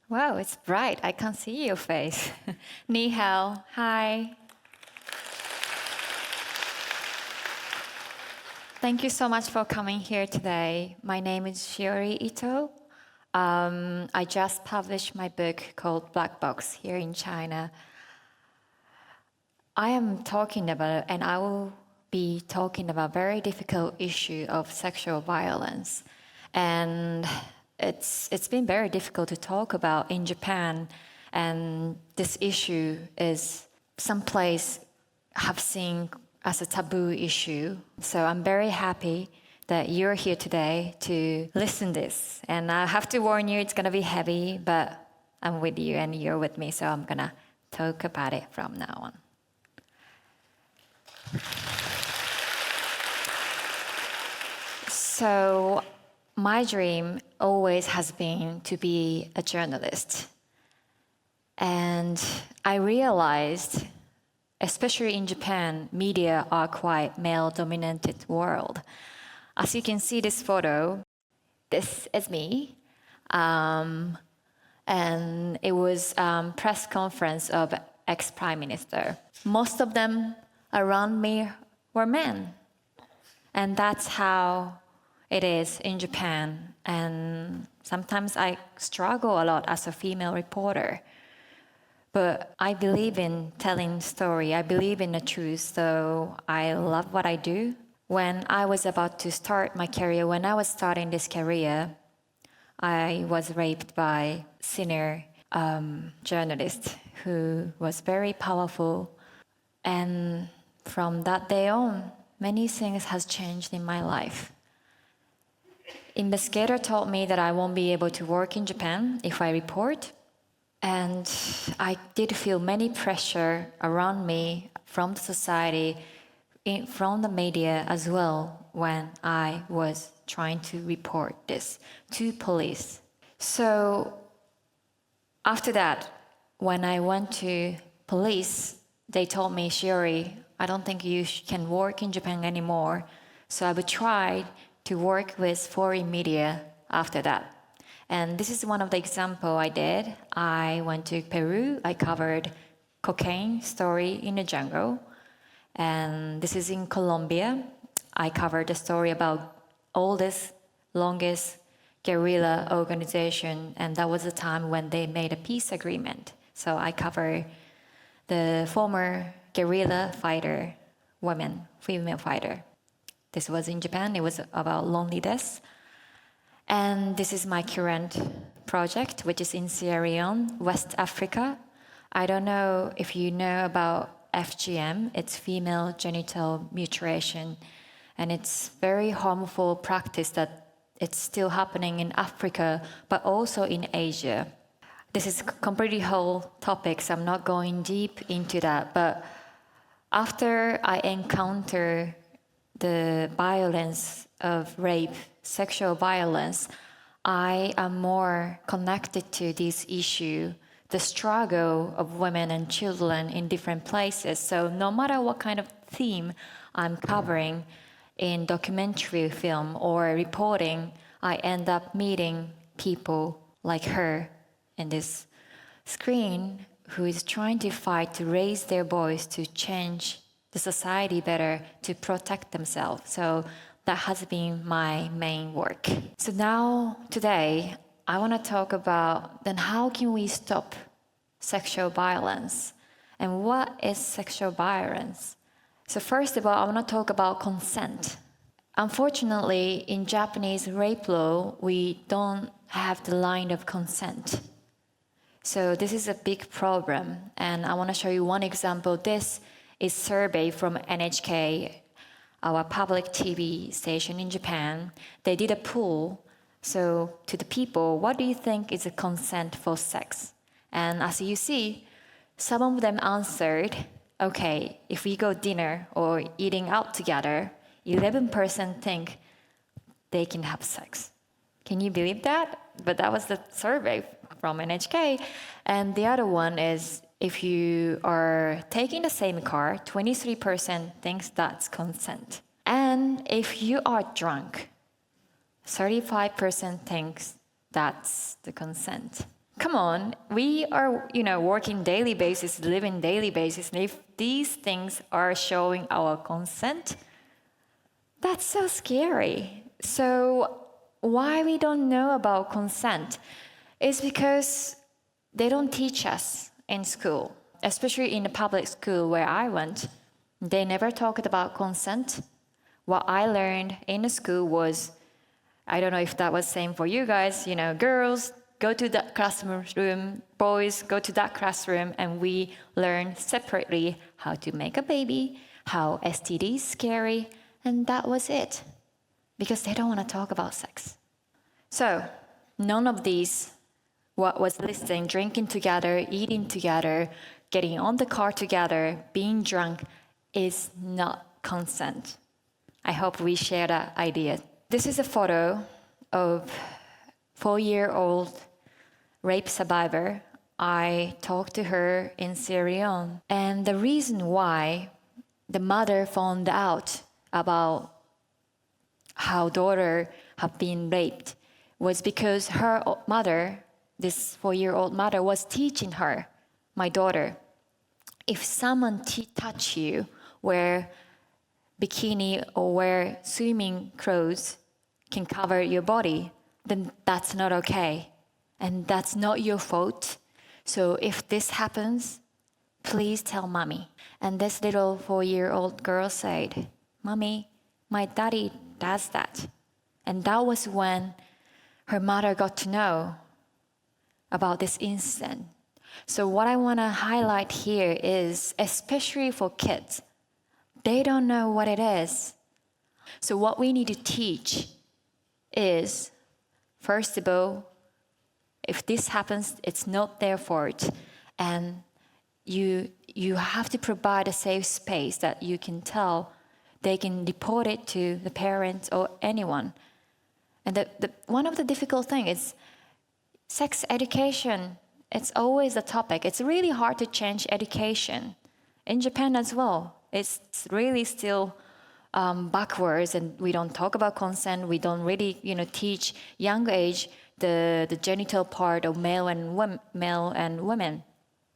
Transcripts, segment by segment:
Wow, it's bright. I can't see your face. Ni hao. Hi. Thank you so much for coming here today. My name is Shiori Ito. I just published my book called Black Box here in China. I am talking about, and I will be talking about, very difficult issue of sexual violence. And it's been very difficult to talk about in Japan, and this issue is someplace have seen as a taboo issue. So I'm very happy that you're here today to listen this. And I have to warn you, it's gonna be heavy, but I'm with you and you're with me, so I'm gonna talk about it from now on. So my dream always has been to be a journalist. And I realized, especially in Japan, media are quite male-dominated world. As you can see this photo, this is me. And it was press conference of ex-prime minister. Most of them around me were men. And that's how it is in Japan. And sometimes I struggle a lot as a female reporter. But I believe in telling story. I believe in the truth, so I love what I do. When I was about to start my career, when I was starting this career, I was raped by senior journalist who was very powerful. And from that day on, many things has changed in my life. Investigator told me that I won't be able to work in Japan if I report. And I did feel many pressure around me from the society, from the media as well, when I was trying to report this to police. So after that, when I went to police, they told me, Shiori, I don't think you can work in Japan anymore. So I would try to work with foreign media after that. And this is one of the examples I did. I went to Peru. I covered cocaine story in the jungle. And this is in Colombia. I covered the story about oldest, longest guerrilla organization. And that was the time when they made a peace agreement. So I covered the former guerrilla fighter, women, female fighter. This was in Japan. It was about loneliness. And this is my current project, which is in Sierra Leone, West Africa. I don't know if you know about FGM. It's female genital mutilation. And it's very harmful practice that it's still happening in Africa, but also in Asia. This is completely whole topic, so I'm not going deep into that. But after I encounter the violence of rape, sexual violence, I am more connected to this issue, the struggle of women and children in different places. So no matter what kind of theme I'm covering in documentary film or reporting, I end up meeting people like her in this screen who is trying to fight to raise their voice to change the society better, to protect themselves. So that has been my main work. So now, today, I want to talk about then how can we stop sexual violence? And what is sexual violence? So first of all, I want to talk about consent. Unfortunately, in Japanese rape law, we don't have the line of consent. So this is a big problem. And I want to show you one example. This is a survey from NHK, our public TV station in Japan. They did a poll. So to the people, what do you think is a consent for sex? And as you see, some of them answered, okay, if we go dinner or eating out together, 11% think they can have sex. Can you believe that? But that was the survey from NHK. And the other one is, if you are taking the same car, 23% thinks that's consent. And if you are drunk, 35% thinks that's the consent. Come on, we are, working daily basis, living daily basis. And if these things are showing our consent, that's so scary. So why we don't know about consent is because they don't teach us in school, especially in the public school where I went. They never talked about consent. What I learned in the school was, I don't know if that was same for you guys, girls go to that classroom, boys go to that classroom, and we learn separately how to make a baby, how STD is scary, and that was it. Because they don't want to talk about sex. So, none of these, what was listing, drinking together, eating together, getting on the car together, being drunk, is not consent. I hope we share that idea. This is a photo of 4-year-old rape survivor. I talked to her in Sierra Leone. And the reason why the mother found out about how daughter had been raped was because her mother, this 4-year-old mother, was teaching her, my daughter, if someone touch you, wear bikini or wear swimming clothes can cover your body, then that's not okay. And that's not your fault. So if this happens, please tell mommy. And this little 4-year-old girl said, Mommy, my daddy does that. And that was when her mother got to know about this incident. So what I want to highlight here is, especially for kids, they don't know what it is. So what we need to teach is, first of all, if this happens, it's not their fault. And you have to provide a safe space that you can tell. They can report it to the parents or anyone. And one of the difficult things is sex education. It's always a topic. It's really hard to change education. In Japan as well, it's really still backwards, and we don't talk about consent. We don't really, teach young age the genital part of male and women.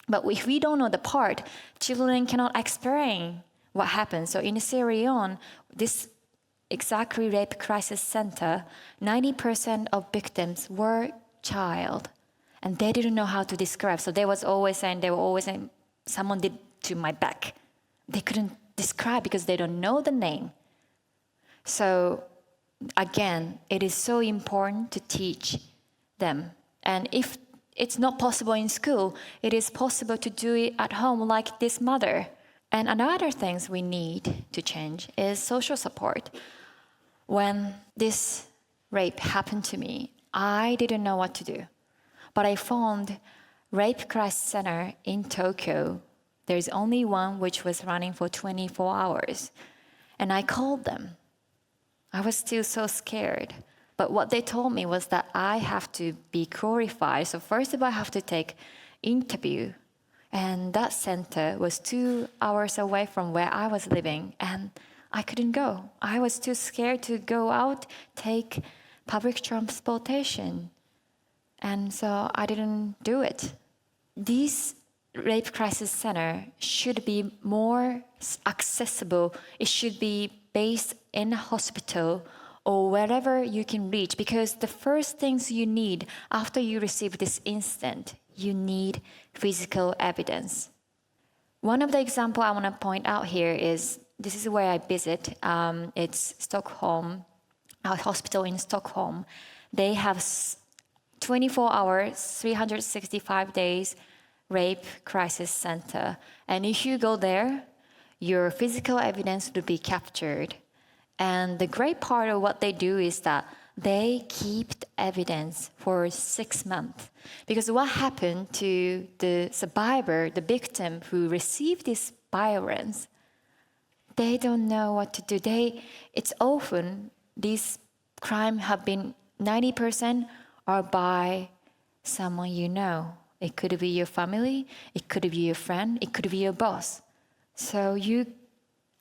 But if we don't know the part, children cannot explain what happened. So in Sierra Leone, this exactly rape crisis center, 90% of victims were child, and they didn't know how to describe. So they were always saying, someone did to my back. They couldn't describe because they don't know the name. So again, it is so important to teach them. And if it's not possible in school, it is possible to do it at home like this mother. And another things we need to change is social support. When this rape happened to me, I didn't know what to do. But I found rape crisis center in Tokyo. There's only one which was running for 24 hours. And I called them. I was still so scared. But what they told me was that I have to be qualified. So first of all, I have to take interview. And that center was 2 hours away from where I was living. And I couldn't go. I was too scared to go out, take public transportation. And so I didn't do it. These rape crisis center should be more accessible. It should be based in a hospital or wherever you can reach, because the first things you need after you receive this incident, you need physical evidence. One of the examples I want to point out here is, this is where I visit. It's Stockholm, a hospital in Stockholm. They have 24 hours, 365 days rape crisis center. And if you go there, your physical evidence will be captured. And the great part of what they do is that they keep the evidence for 6 months. Because what happened to the survivor, the victim who received this violence, they don't know what to do. It's often, these crimes have been 90% are by someone you know. It could be your family, it could be your friend, it could be your boss. So you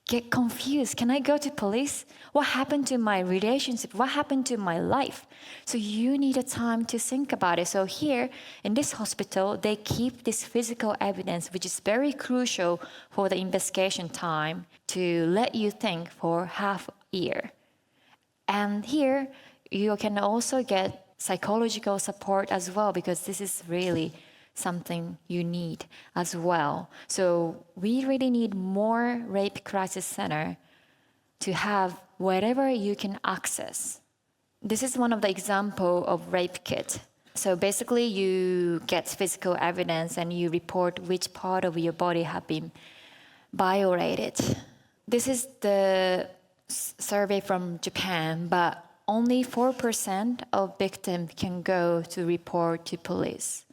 get confused. Can I go to police? What happened to my relationship? What happened to my life? So you need a time to think about it. So here in this hospital, they keep this physical evidence, which is very crucial for the investigation time, to let you think for half a year. And here you can also get psychological support as well, because this is really something you need as well. So we really need more rape crisis center to have whatever you can access. This is one of the example of rape kit. So basically you get physical evidence and you report which part of your body have been violated. This is the survey from Japan, but only 4% of victims can go to report to police.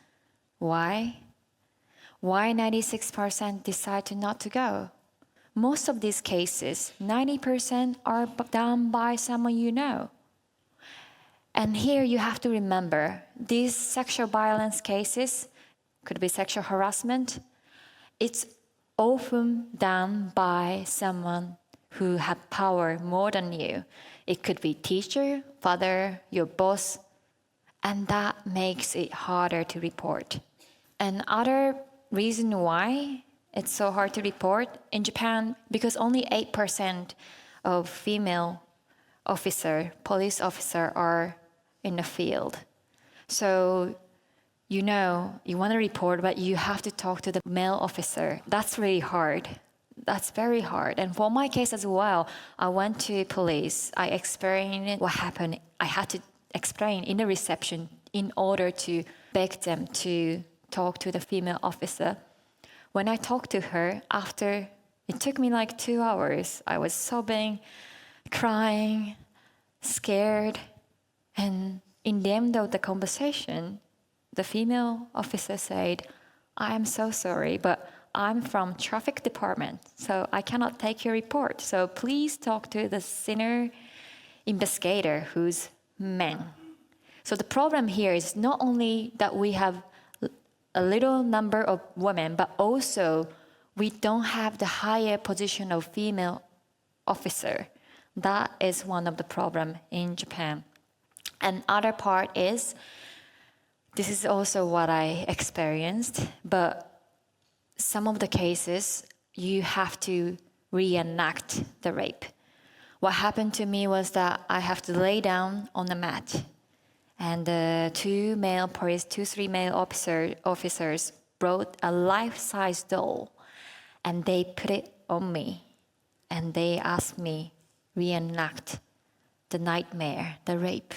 Why? Why 96% decide to not to go? Most of these cases, 90% are done by someone you know. And here you have to remember, these sexual violence cases, could be sexual harassment, it's often done by someone who have power more than you. It could be teacher, father, your boss, and that makes it harder to report. And other reason why it's so hard to report in Japan, because only 8% of female police officer are in the field. So you know, you want to report, but you have to talk to the male officer. That's really hard. That's very hard. And for my case as well, I went to police. I explained what happened. I had to explain in the reception in order to beg them to talk to the female officer. When I talked to her, after it took me like 2 hours, I was sobbing, crying, scared. And in the end of the conversation, the female officer said, "I'm so sorry, but I'm from traffic department, so I cannot take your report. So please talk to the senior investigator who's man." So the problem here is not only that we have a little number of women, but also we don't have the higher position of female officer. That is one of the problem in Japan. And other part is, this is also what I experienced, but some of the cases, you have to reenact the rape. What happened to me was that I have to lay down on the mat, and three male officers brought a life-size doll, and they put it on me, and they asked me reenact the nightmare, the rape,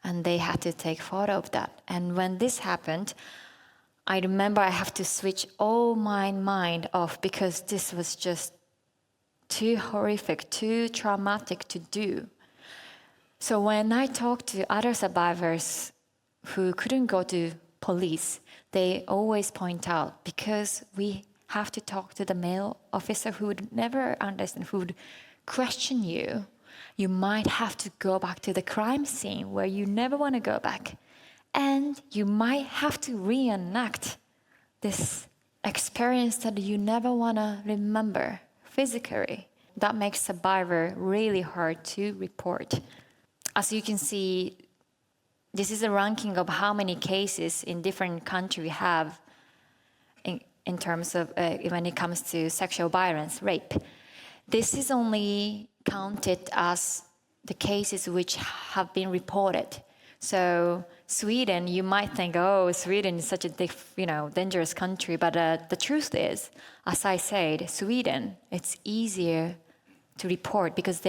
and they had to take photo of that. And when this happened, I remember I have to switch all my mind off, because this was just too horrific, too traumatic to do. So when I talked to other survivors who couldn't go to police, they always point out, because we have to talk to the male officer who would never understand, who would question you. You might have to go back to the crime scene where you never want to go back. And you might have to reenact this experience that you never want to remember physically. That makes survivor really hard to report. As you can see, this is a ranking of how many cases in different countries we have in terms of when it comes to sexual violence, rape. This is only counted as the cases which have been reported. So Sweden, you might think, oh, Sweden is such a dangerous country. But the truth is, as I said, Sweden, it's easier to report because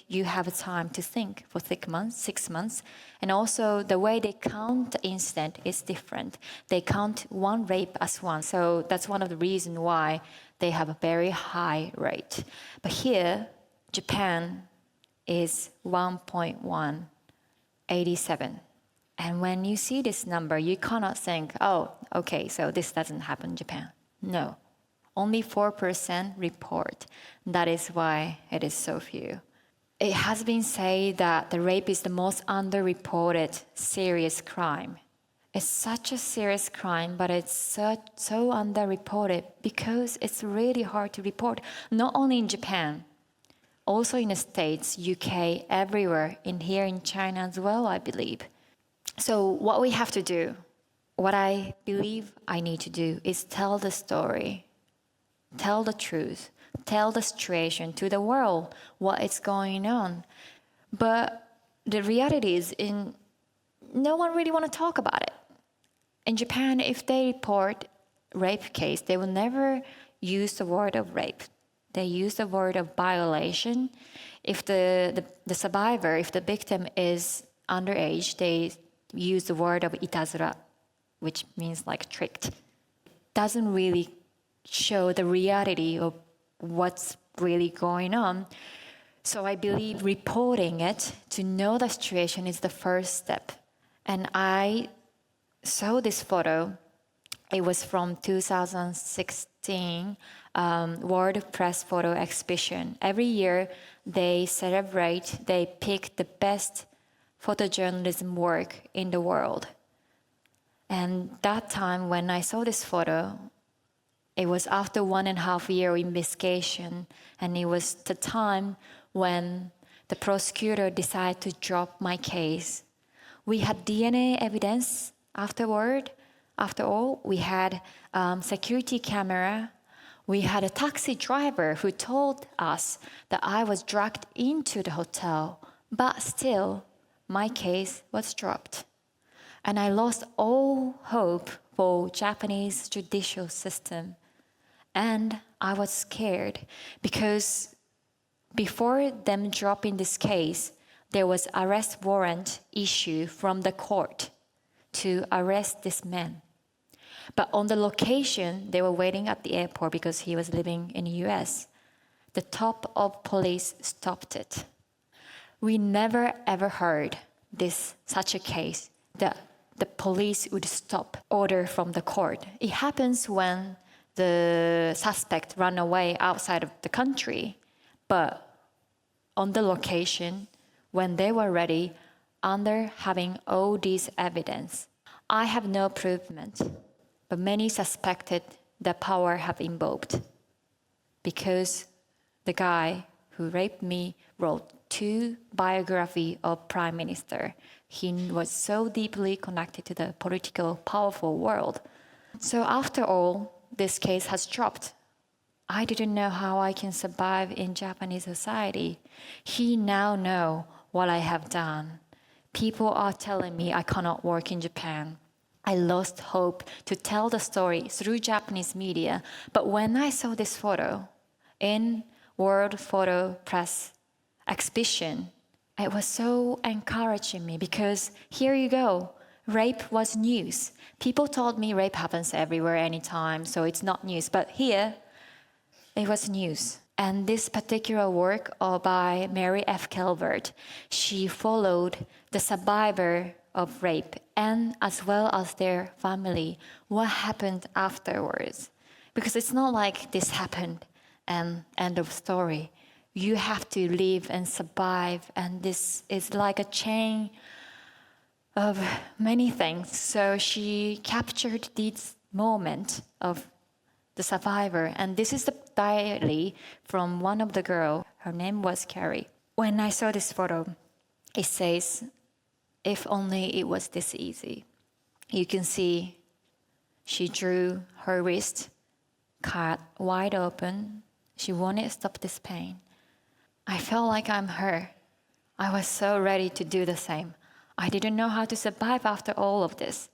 you have time to think for 6 months. And also the way they count the incident is different. They count one rape as one. So that's one of the reasons why they have a very high rate. But here, Japan is 1.187. And when you see this number, you cannot think, oh, okay, so this doesn't happen in Japan. No. Only 4% report. That is why it is so few. It has been said that the rape is the most underreported serious crime It's such a serious crime, but it's so underreported because it's really hard to report, not only in Japan, also in the States, UK, everywhere, here in China as well, I believe. So what we have to do, what I believe I need to do is tell the story, tell the truth, tell the situation to the world, what is going on. But the reality is no one really want to talk about it. In Japan, if they report rape case, they will never use the word of rape. They use the word of violation. If the survivor, if the victim is underage, they use the word of itazura, which means like tricked. Doesn't really show the reality of what's really going on. So I believe reporting it to know the situation is the first step. And I saw this photo. It was from 2016 World Press Photo Exhibition. Every year they pick the best photojournalism work in the world. And that time when I saw this photo, it was after 1.5 year investigation, and it was the time when the prosecutor decided to drop my case. We had DNA evidence afterward. After all, we had security camera. We had a taxi driver who told us that I was dragged into the hotel, but still, my case was dropped. And I lost all hope for Japanese judicial system. And I was scared because before them dropping this case, there was arrest warrant issued from the court to arrest this man. But on the location, they were waiting at the airport because he was living in the US. The top of police stopped it. We never ever heard such a case that the police would stop order from the court. It happens when the suspect ran away outside of the country, but on the location, when they were ready, under having all this evidence. I have no proof, but many suspected the power have involved because the guy who raped me wrote 2 biographies of Prime Minister. He was so deeply connected to the political, powerful world. So after all, this case has dropped. I didn't know how I can survive in Japanese society. He now knows what I have done. People are telling me I cannot work in Japan. I lost hope to tell the story through Japanese media. But when I saw this photo in World Photo Press Exhibition, it was so encouraging me because here you go. Rape was news. People told me rape happens everywhere, anytime, so it's not news. But here, it was news. And this particular work by Mary F. Calvert, she followed the survivor of rape and as well as their family, what happened afterwards. Because it's not like this happened and end of story. You have to live and survive, and this is like a chain of many things. So she captured this moment of the survivor, and this is the diary from one of the girls. Her name was Carrie. When I saw this photo, it says, "If only it was this easy." You can see she drew her wrist cut wide open. She wanted to stop this pain. I felt like I'm her. I was so ready to do the same. I didn't know how to survive after all of this.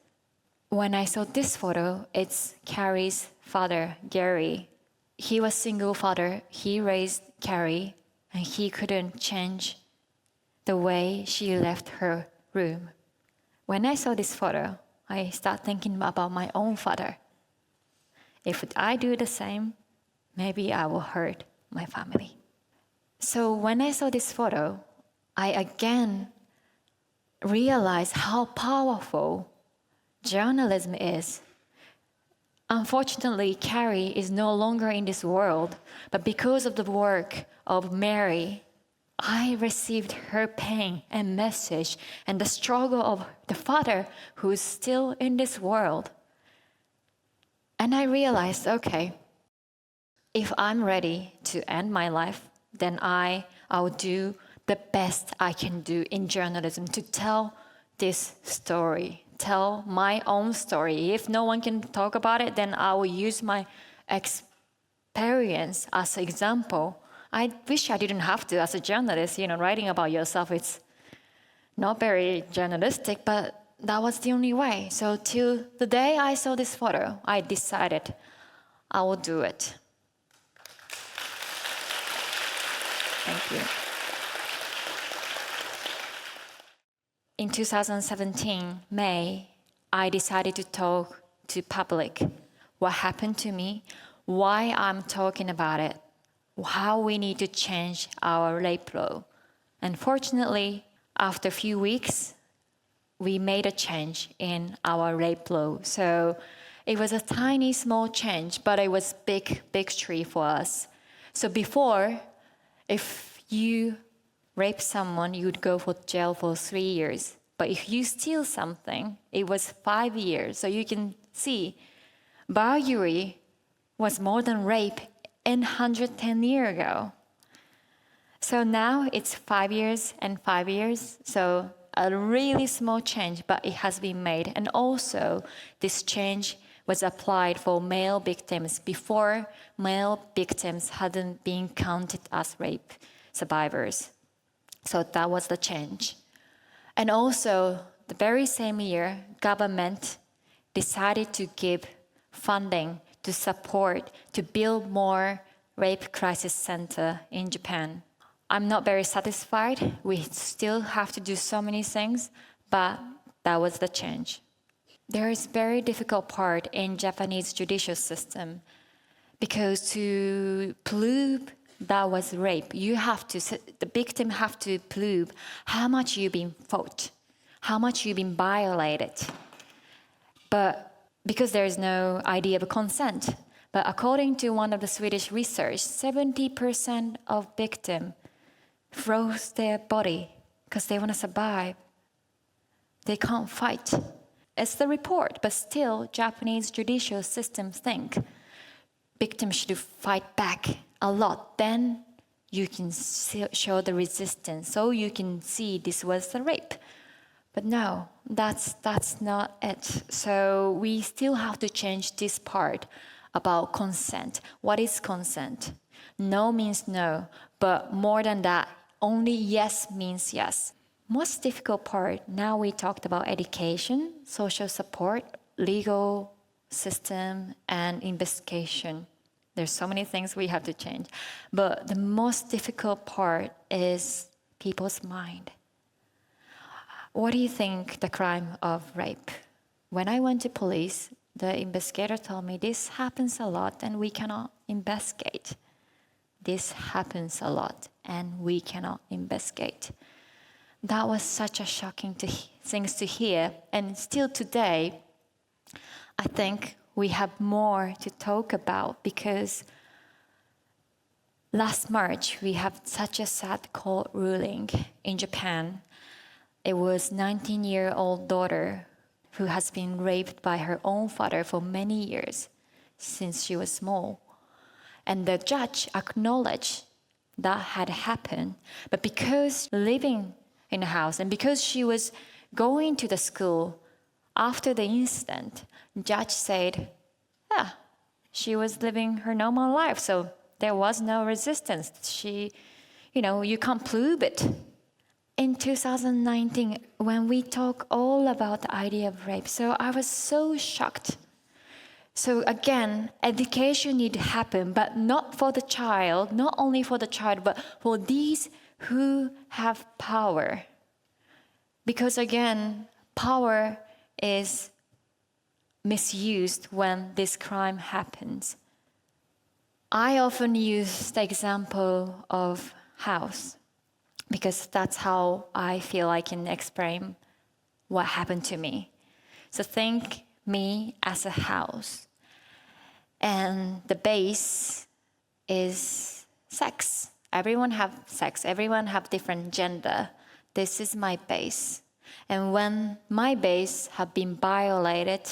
When I saw this photo, it's Carrie's father, Gary. He was single father. He raised Carrie, and he couldn't change the way she left her room. When I saw this photo, I started thinking about my own father. If I do the same, maybe I will hurt my family. So when I saw this photo, I again realized how powerful journalism is. Unfortunately, Carrie is no longer in this world, but because of the work of Mary, I received her pain and message and the struggle of the father who is still in this world. And I realized, okay, if I'm ready to end my life, then I'll do the best I can do in journalism to tell this story, tell my own story. If no one can talk about it, then I will use my experience as an example. I wish I didn't have to as a journalist, writing about yourself, it's not very journalistic, but that was the only way. So till the day I saw this photo, I decided I will do it. Thank you. In 2017, May, I decided to talk to public what happened to me, why I'm talking about it, how we need to change our rape law. And fortunately, after a few weeks, we made a change in our rape law. So it was a tiny, small change, but it was big victory for us. So before, if you rape someone, you would go for jail for 3 years. But if you steal something, it was 5 years. So you can see, burglary was more than rape 110 years ago. So now it's 5 years and 5 years. So a really small change, but it has been made. And also, this change was applied for male victims. Before, male victims hadn't been counted as rape survivors. So that was the change. And also, the very same year, government decided to give funding to support, to build more rape crisis center in Japan. I'm not very satisfied. We still have to do so many things, but that was the change. There is very difficult part in Japanese judicial system because to prove that was rape, the victim have to prove how much you've been fought, how much you've been violated. But because there is no idea of consent, but according to one of the Swedish research, 70% of victims froze their body because they want to survive. They can't fight. It's the report, but still Japanese judicial systems think victims should fight back a lot. Then you can show the resistance, so you can see this was the rape. But no, that's not it. So we still have to change this part about consent. What is consent? No means no, but more than that, only yes means yes. Most difficult part, now we talked about education, social support, legal system, and investigation. There's so many things we have to change. But the most difficult part is people's mind. What do you think the crime of rape? When I went to police, the investigator told me this happens a lot and we cannot investigate. This happens a lot and we cannot investigate. That was such a shocking thing to hear. And still today, I think we have more to talk about because last March, we have such a sad court ruling in Japan. It was a 19-year-old daughter who has been raped by her own father for many years since she was small. And the judge acknowledged that had happened. But because living in the house and because she was going to the school after the incident, the judge said, she was living her normal life. So there was no resistance. You can't prove it. In 2019, when we talk all about the idea of rape, so I was so shocked. So again, education need to happen, but not for the child, not only for the child, but for these who have power. Because again, power is misused when this crime happens. I often use the example of house because that's how I feel I can explain what happened to me. So think me as a house, and the base is sex. Everyone have sex. Everyone have different gender. This is my base. And when my base have been violated,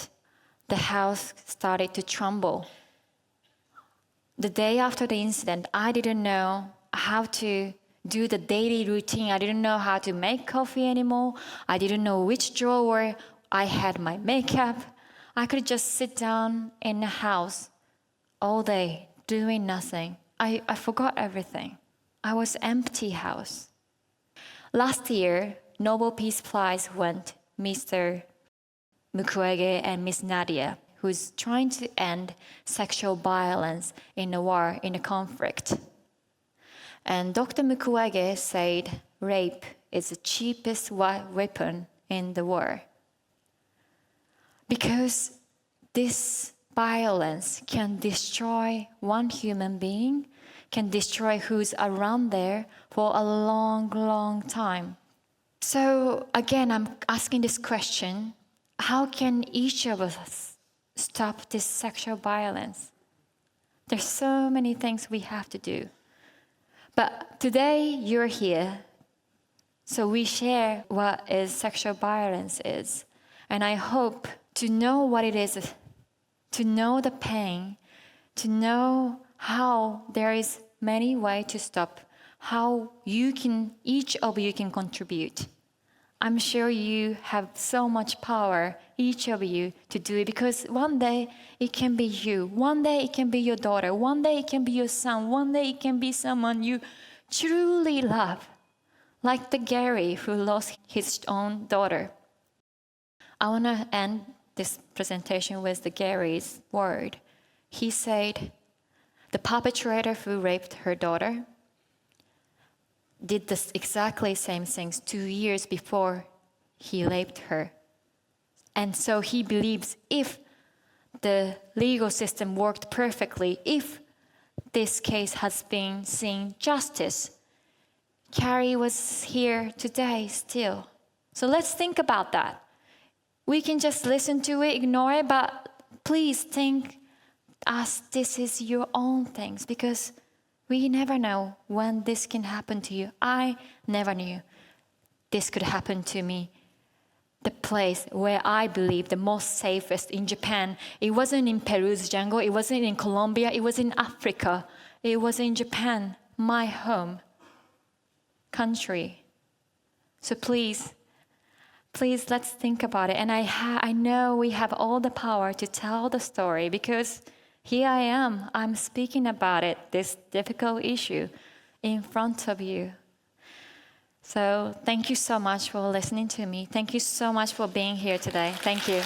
the house started to tremble. The day after the incident, I didn't know how to do the daily routine. I didn't know how to make coffee anymore. I didn't know which drawer I had my makeup. I could just sit down in the house all day doing nothing. I forgot everything. I was empty house. Last year, Nobel Peace Prize went Mr. Mukwege and Miss Nadia, who's trying to end sexual violence in a war, in a conflict. And Dr. Mukwege said rape is the cheapest weapon in the war. Because this violence can destroy one human being, can destroy who's around there for a long, long time. So again, I'm asking this question, how can each of us stop this sexual violence? There's so many things we have to do. But today you're here, so we share what is sexual violence is. And I hope to know what it is, to know the pain, to know how there is many ways to stop, how each of you can contribute. I'm sure you have so much power, each of you, to do it, because one day it can be you, one day it can be your daughter, one day it can be your son, one day it can be someone you truly love, like the Gary who lost his own daughter. I want to end this presentation with the Gary's word. He said, the perpetrator who raped her daughter did the exactly same things 2 years before he raped her. And so he believes if the legal system worked perfectly, if this case has been seen justice, Carrie was here today still. So let's think about that. We can just listen to it, ignore it, but please think as this is your own things, because we never know when this can happen to you. I never knew this could happen to me. The place where I believe the most safest in Japan, it wasn't in Peru's jungle, it wasn't in Colombia, it was in Africa, it was in Japan, my home country. So please, let's think about it. And I know we have all the power to tell the story, because here I am, I'm speaking about it, this difficult issue, in front of you. So thank you so much for listening to me. Thank you so much for being here today. Thank you.